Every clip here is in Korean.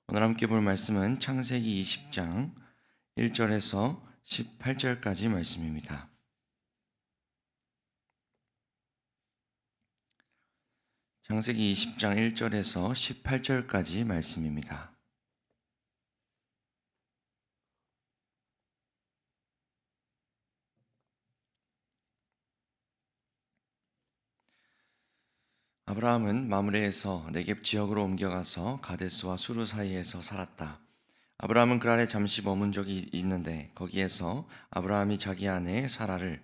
오늘 함께 볼 말씀은 창세기 20장 1절에서 18절까지 말씀입니다. 창세기 20장 1절에서 18절까지 말씀입니다. 아브라함은 마므레에서 네겝 지역으로 옮겨가서 가데스와 수르 사이에서 살았다. 아브라함은 그랄에 잠시 머문 적이 있는데 거기에서 아브라함이 자기 아내 사라를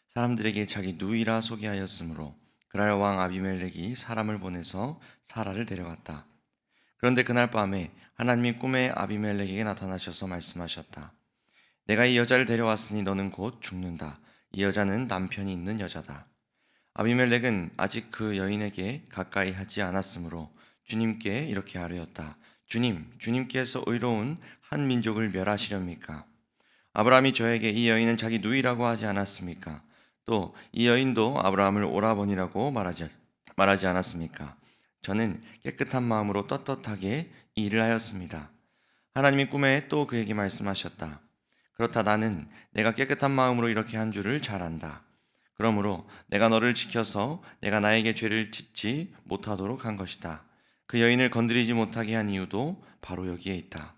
사람들에게 자기 누이라 소개하였으므로 그랄 왕 아비멜렉이 사람을 보내서 사라를 데려갔다. 그런데 그날 밤에 하나님이 꿈에 아비멜렉에게 나타나셔서 말씀하셨다. 내가 이 여자를 데려왔으니 너는 곧 죽는다. 이 여자는 남편이 있는 여자다. 아비멜렉은 아직 그 여인에게 가까이 하지 않았으므로 주님께 이렇게 아뢰었다. 주님께서 의로운 한 민족을 멸하시렵니까? 아브라함이 저에게 이 여인은 자기 누이라고 하지 않았습니까? 또 이 여인도 아브라함을 오라버니라고 말하지 않았습니까? 저는 깨끗한 마음으로 떳떳하게 이 일을 하였습니다. 하나님이 꿈에 또 그에게 말씀하셨다. 그렇다 나는 내가 깨끗한 마음으로 이렇게 한 줄을 잘 안다. 그러므로 내가 너를 지켜서 내가 나에게 죄를 짓지 못하도록 한 것이다. 그 여인을 건드리지 못하게 한 이유도 바로 여기에 있다.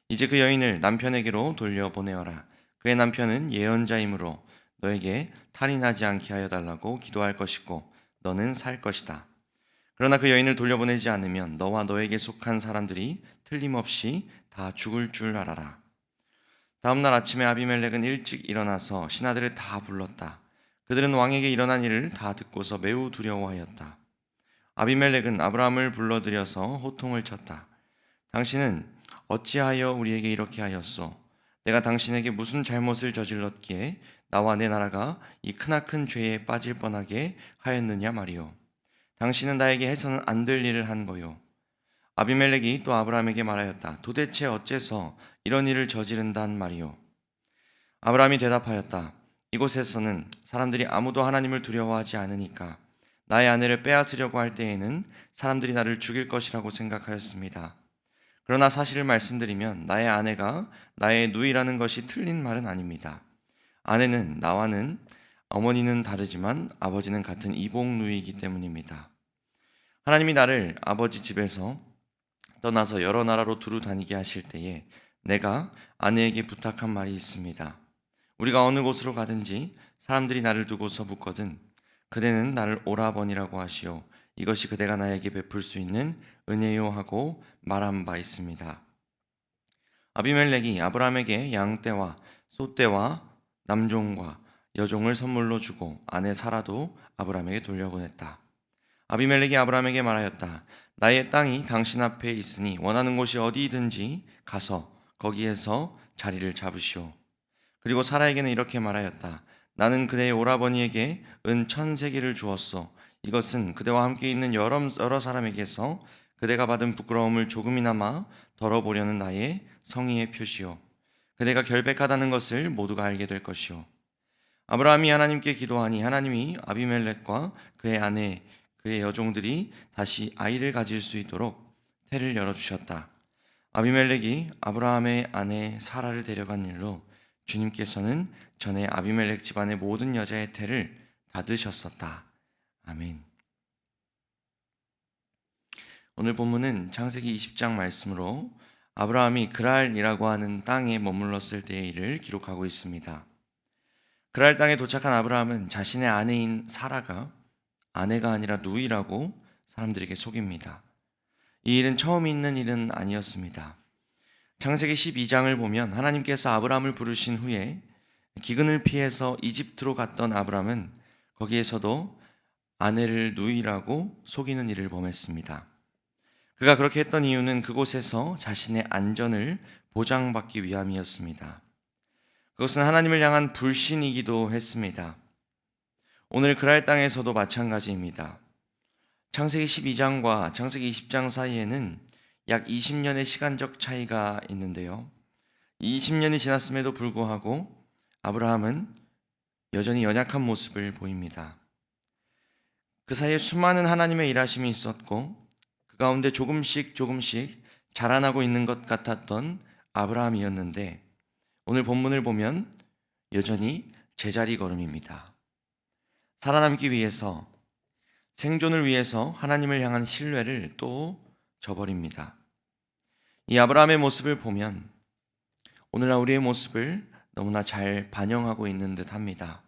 이제 그 여인을 남편에게로 돌려보내어라. 그의 남편은 예언자이므로 너에게 탈이 나지 않게 하여 달라고 기도할 것이고 너는 살 것이다. 그러나 그 여인을 돌려보내지 않으면 너와 너에게 속한 사람들이 틀림없이 다 죽을 줄 알아라. 다음 날 아침에 아비멜렉은 일찍 일어나서 신하들을 다 불렀다. 그들은 왕에게 일어난 일을 다 듣고서 매우 두려워하였다. 아비멜렉은 아브라함을 불러들여서 호통을 쳤다. 당신은 어찌하여 우리에게 이렇게 하였소? 내가 당신에게 무슨 잘못을 저질렀기에 나와 내 나라가 이 크나큰 죄에 빠질 뻔하게 하였느냐 말이오. 당신은 나에게 해서는 안 될 일을 한 거요. 아비멜렉이 또 아브라함에게 말하였다. 도대체 어째서 이런 일을 저지른단 말이오. 아브라함이 대답하였다. 이곳에서는 사람들이 아무도 하나님을 두려워하지 않으니까 나의 아내를 빼앗으려고 할 때에는 사람들이 나를 죽일 것이라고 생각하였습니다. 그러나 사실을 말씀드리면 나의 아내가 나의 누이라는 것이 틀린 말은 아닙니다. 아내는 나와는 어머니는 다르지만 아버지는 같은 이복 누이이기 때문입니다. 하나님이 나를 아버지 집에서 떠나서 여러 나라로 두루 다니게 하실 때에 내가 아내에게 부탁한 말이 있습니다. 우리가 어느 곳으로 가든지 사람들이 나를 두고서 묻거든 그대는 나를 오라버니라고 하시오. 이것이 그대가 나에게 베풀 수 있는 은혜요 하고 말한 바 있습니다. 아비멜렉이 아브라함에게 양떼와 소떼와 남종과 여종을 선물로 주고 아내 사라도 아브라함에게 돌려보냈다. 아비멜렉이 아브라함에게 말하였다. 나의 땅이 당신 앞에 있으니 원하는 곳이 어디든지 가서 거기에서 자리를 잡으시오. 그리고 사라에게는 이렇게 말하였다. 나는 그대의 오라버니에게 은 1,000세겔을 주었소. 이것은 그대와 함께 있는 여러 사람에게서 그대가 받은 부끄러움을 조금이나마 덜어보려는 나의 성의의 표시요. 그대가 결백하다는 것을 모두가 알게 될 것이요. 아브라함이 하나님께 기도하니 하나님이 아비멜렉과 그의 아내, 그의 여종들이 다시 아이를 가질 수 있도록 태를 열어주셨다. 아비멜렉이 아브라함의 아내 사라를 데려간 일로 주님께서는 전에 아비멜렉 집안의 모든 여자의 태를 닫으셨었다. 아멘. 오늘 본문은 창세기 20장 말씀으로 아브라함이 그랄이라고 하는 땅에 머물렀을 때의 일을 기록하고 있습니다. 그랄 땅에 도착한 아브라함은 자신의 아내인 사라가 아내가 아니라 누이라고 사람들에게 속입니다. 이 일은 처음 있는 일은 아니었습니다. 창세기 12장을 보면 하나님께서 아브라함을 부르신 후에 기근을 피해서 이집트로 갔던 아브라함은 거기에서도 아내를 누이라고 속이는 일을 범했습니다. 그가 그렇게 했던 이유는 그곳에서 자신의 안전을 보장받기 위함이었습니다. 그것은 하나님을 향한 불신이기도 했습니다. 오늘 그랄 땅에서도 마찬가지입니다. 창세기 12장과 창세기 20장 사이에는 약 20년의 시간적 차이가 있는데요. 20년이 지났음에도 불구하고 아브라함은 여전히 연약한 모습을 보입니다. 그 사이에 수많은 하나님의 일하심이 있었고 그 가운데 조금씩 자라나고 있는 것 같았던 아브라함이었는데 오늘 본문을 보면 여전히 제자리 걸음입니다. 살아남기 위해서, 생존을 위해서 하나님을 향한 신뢰를 또 저버립니다. 이 아브라함의 모습을 보면 오늘날 우리의 모습을 너무나 잘 반영하고 있는 듯 합니다.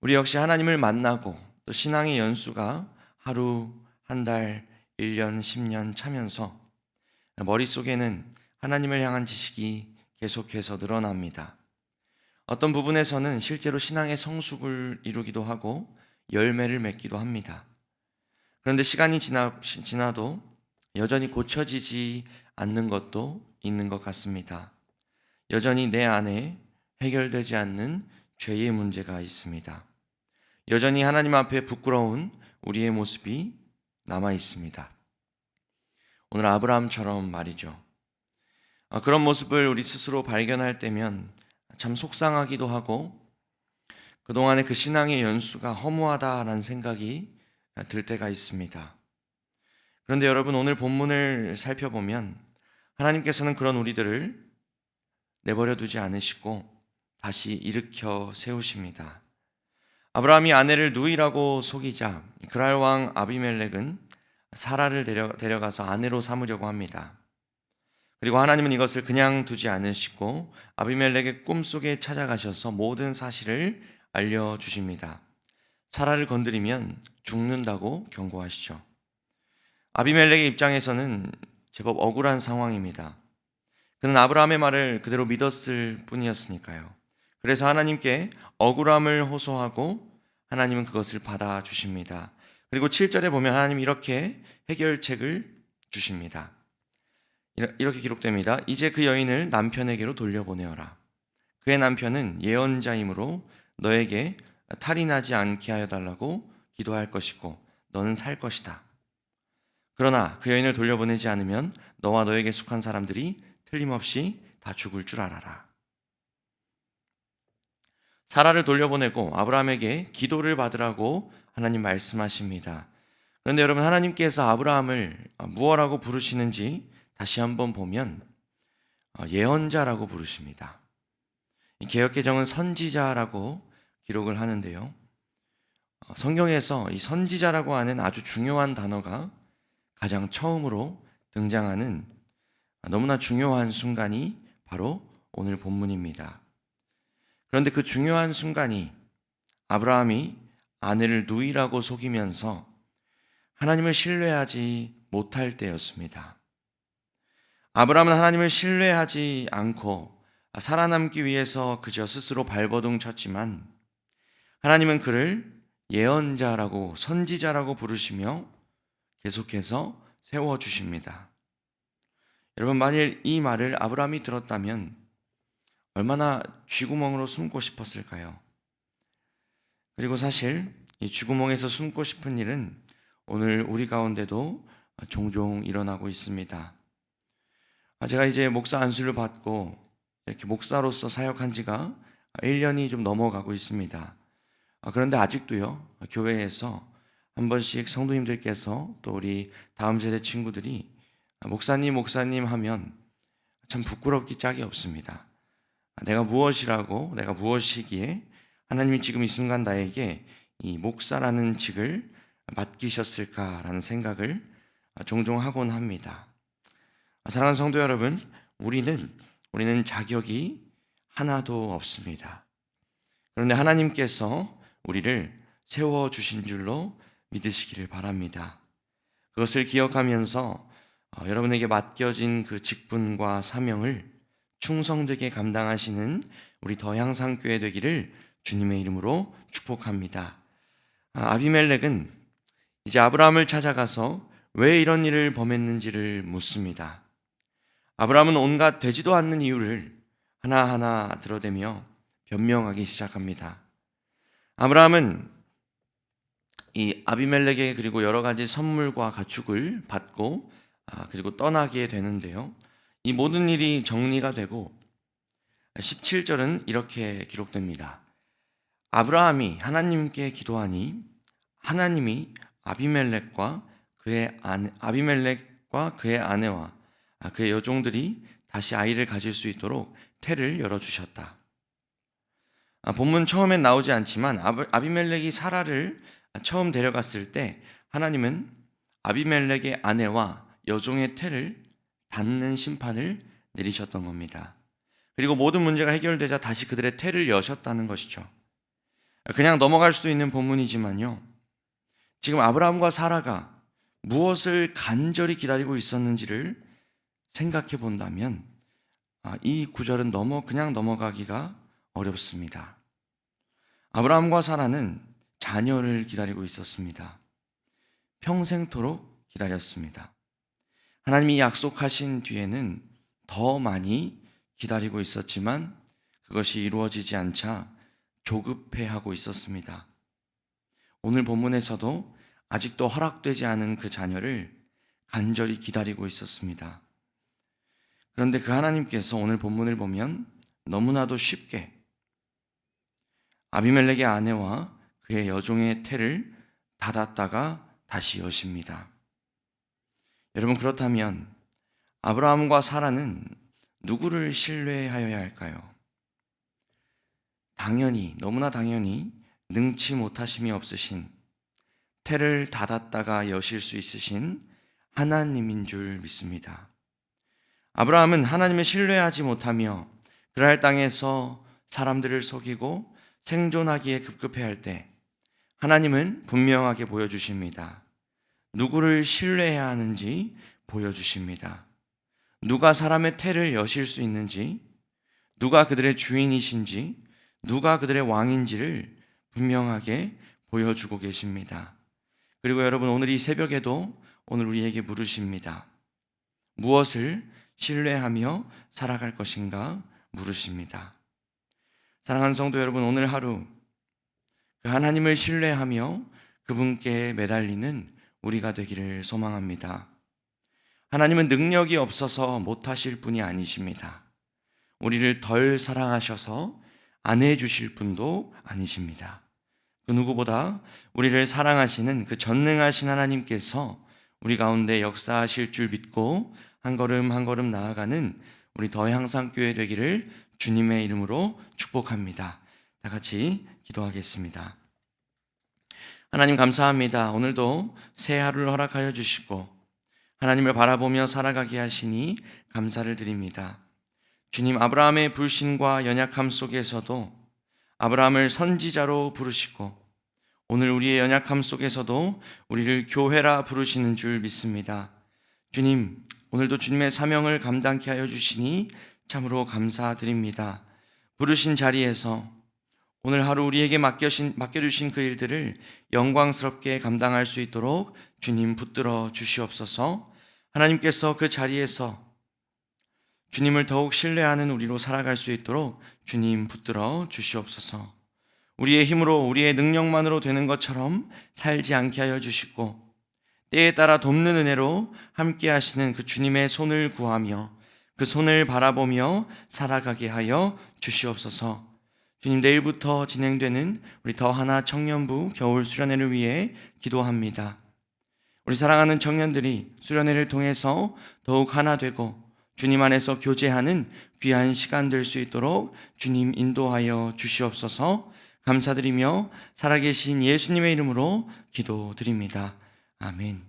우리 역시 하나님을 만나고 또 신앙의 연수가 하루, 한 달, 1년, 10년 차면서 머릿속에는 하나님을 향한 지식이 계속해서 늘어납니다. 어떤 부분에서는 실제로 신앙의 성숙을 이루기도 하고 열매를 맺기도 합니다. 그런데 시간이 지나도 여전히 고쳐지지 않는 것도 있는 것 같습니다. 여전히 내 안에 해결되지 않는 죄의 문제가 있습니다. 여전히 하나님 앞에 부끄러운 우리의 모습이 남아 있습니다. 오늘 아브라함처럼 말이죠. 그런 모습을 우리 스스로 발견할 때면 참 속상하기도 하고 그동안의 그 신앙의 연수가 허무하다라는 생각이 들 때가 있습니다. 그런데 여러분, 오늘 본문을 살펴보면 하나님께서는 그런 우리들을 내버려 두지 않으시고 다시 일으켜 세우십니다. 아브라함이 아내를 누이라고 속이자 그랄 왕 아비멜렉은 사라를 데려가서 아내로 삼으려고 합니다. 그리고 하나님은 이것을 그냥 두지 않으시고 아비멜렉의 꿈속에 찾아가셔서 모든 사실을 알려주십니다. 사라를 건드리면 죽는다고 경고하시죠. 아비멜렉의 입장에서는 제법 억울한 상황입니다. 그는 아브라함의 말을 그대로 믿었을 뿐이었으니까요. 그래서 하나님께 억울함을 호소하고 하나님은 그것을 받아주십니다. 그리고 7절에 보면 하나님이 이렇게 해결책을 주십니다. 이렇게 기록됩니다. 이제 그 여인을 남편에게로 돌려보내어라. 그의 남편은 예언자이므로 너에게 탈이 나지 않게 하여 달라고 기도할 것이고 너는 살 것이다. 그러나 그 여인을 돌려보내지 않으면 너와 너에게 속한 사람들이 틀림없이 다 죽을 줄 알아라. 사라를 돌려보내고 아브라함에게 기도를 받으라고 하나님 말씀하십니다. 그런데 여러분, 하나님께서 아브라함을 무엇라고 부르시는지 다시 한번 보면 예언자라고 부르십니다. 개역개정은 선지자라고 기록을 하는데요. 성경에서 이 선지자라고 하는 아주 중요한 단어가 가장 처음으로 등장하는 너무나 중요한 순간이 바로 오늘 본문입니다. 그런데 그 중요한 순간이 아브라함이 아내를 누이라고 속이면서 하나님을 신뢰하지 못할 때였습니다. 아브라함은 하나님을 신뢰하지 않고 살아남기 위해서 그저 스스로 발버둥 쳤지만 하나님은 그를 예언자라고 선지자라고 부르시며 계속해서 세워주십니다. 여러분, 만일 이 말을 아브라함이 들었다면 얼마나 쥐구멍으로 숨고 싶었을까요? 그리고 사실 이 쥐구멍에서 숨고 싶은 일은 오늘 우리 가운데도 종종 일어나고 있습니다. 제가 이제 목사 안수를 받고 이렇게 목사로서 사역한 지가 1년이 좀 넘어가고 있습니다. 그런데 아직도요, 교회에서 한 번씩 성도님들께서 또 우리 다음 세대 친구들이 목사님 하면 참 부끄럽기 짝이 없습니다. 내가 무엇이라고, 내가 무엇이기에 하나님이 지금 이 순간 나에게 이 목사라는 직을 맡기셨을까라는 생각을 종종 하곤 합니다. 사랑하는 성도 여러분, 우리는 자격이 하나도 없습니다. 그런데 하나님께서 우리를 세워주신 줄로 믿으시기를 바랍니다. 그것을 기억하면서 여러분에게 맡겨진 그 직분과 사명을 충성되게 감당하시는 우리 더향상교회 되기를 주님의 이름으로 축복합니다. 아비멜렉은 이제 아브라함을 찾아가서 왜 이런 일을 범했는지를 묻습니다. 아브라함은 온갖 되지도 않는 이유를 하나하나 드러대며 변명하기 시작합니다. 아브라함은 이 아비멜렉에게 그리고 여러 가지 선물과 가축을 받고 그리고 떠나게 되는데요. 이 모든 일이 정리가 되고 17절은 이렇게 기록됩니다. 아브라함이 하나님께 기도하니 하나님이 아비멜렉과 그의 아내와 그의 여종들이 다시 아이를 가질 수 있도록 태를 열어주셨다. 본문 처음엔 나오지 않지만 아비멜렉이 사라를 처음 데려갔을 때 하나님은 아비멜렉의 아내와 여종의 태를 닫는 심판을 내리셨던 겁니다. 그리고 모든 문제가 해결되자 다시 그들의 태를 여셨다는 것이죠. 그냥 넘어갈 수도 있는 본문이지만요, 지금 아브라함과 사라가 무엇을 간절히 기다리고 있었는지를 생각해 본다면 이 구절은 그냥 넘어가기가 어렵습니다. 아브라함과 사라는 자녀를 기다리고 있었습니다. 평생토록 기다렸습니다. 하나님이 약속하신 뒤에는 더 많이 기다리고 있었지만 그것이 이루어지지 않자 조급해하고 있었습니다. 오늘 본문에서도 아직도 허락되지 않은 그 자녀를 간절히 기다리고 있었습니다. 그런데 그 하나님께서 오늘 본문을 보면 너무나도 쉽게 아비멜렉의 아내와 그의 여종의 태를 닫았다가 다시 여십니다. 여러분, 그렇다면 아브라함과 사라는 누구를 신뢰하여야 할까요? 너무나 당연히 능치 못하심이 없으신, 태를 닫았다가 여실 수 있으신 하나님인 줄 믿습니다. 아브라함은 하나님을 신뢰하지 못하며 그랄 땅에서 사람들을 속이고 생존하기에 급급해할 때 하나님은 분명하게 보여주십니다. 누구를 신뢰해야 하는지 보여주십니다. 누가 사람의 태를 여실 수 있는지, 누가 그들의 주인이신지, 누가 그들의 왕인지를 분명하게 보여주고 계십니다. 그리고 여러분, 오늘 이 새벽에도 오늘 우리에게 물으십니다. 무엇을 신뢰하며 살아갈 것인가 물으십니다. 사랑하는 성도 여러분, 오늘 하루 그 하나님을 신뢰하며 그분께 매달리는 우리가 되기를 소망합니다. 하나님은 능력이 없어서 못하실 분이 아니십니다. 우리를 덜 사랑하셔서 안 해주실 분도 아니십니다. 그 누구보다 우리를 사랑하시는 그 전능하신 하나님께서 우리 가운데 역사하실 줄 믿고 한 걸음 한 걸음 나아가는 우리 더향상교회 되기를 주님의 이름으로 축복합니다. 다 같이 기도하겠습니다. 하나님, 감사합니다. 오늘도 새 하루를 허락하여 주시고 하나님을 바라보며 살아가게 하시니 감사를 드립니다. 주님, 아브라함의 불신과 연약함 속에서도 아브라함을 선지자로 부르시고 오늘 우리의 연약함 속에서도 우리를 교회라 부르시는 줄 믿습니다. 주님, 오늘도 주님의 사명을 감당케 하여 주시니 참으로 감사드립니다. 부르신 자리에서 오늘 하루 우리에게 맡겨주신 그 일들을 영광스럽게 감당할 수 있도록 주님 붙들어 주시옵소서. 하나님께서 그 자리에서 주님을 더욱 신뢰하는 우리로 살아갈 수 있도록 주님 붙들어 주시옵소서. 우리의 힘으로 우리의 능력만으로 되는 것처럼 살지 않게 하여 주시고 때에 따라 돕는 은혜로 함께 하시는 그 주님의 손을 구하며 그 손을 바라보며 살아가게 하여 주시옵소서. 주님, 내일부터 진행되는 우리 더하나 청년부 겨울 수련회를 위해 기도합니다. 우리 사랑하는 청년들이 수련회를 통해서 더욱 하나 되고 주님 안에서 교제하는 귀한 시간 될 수 있도록 주님 인도하여 주시옵소서. 감사드리며 살아계신 예수님의 이름으로 기도드립니다. 아멘.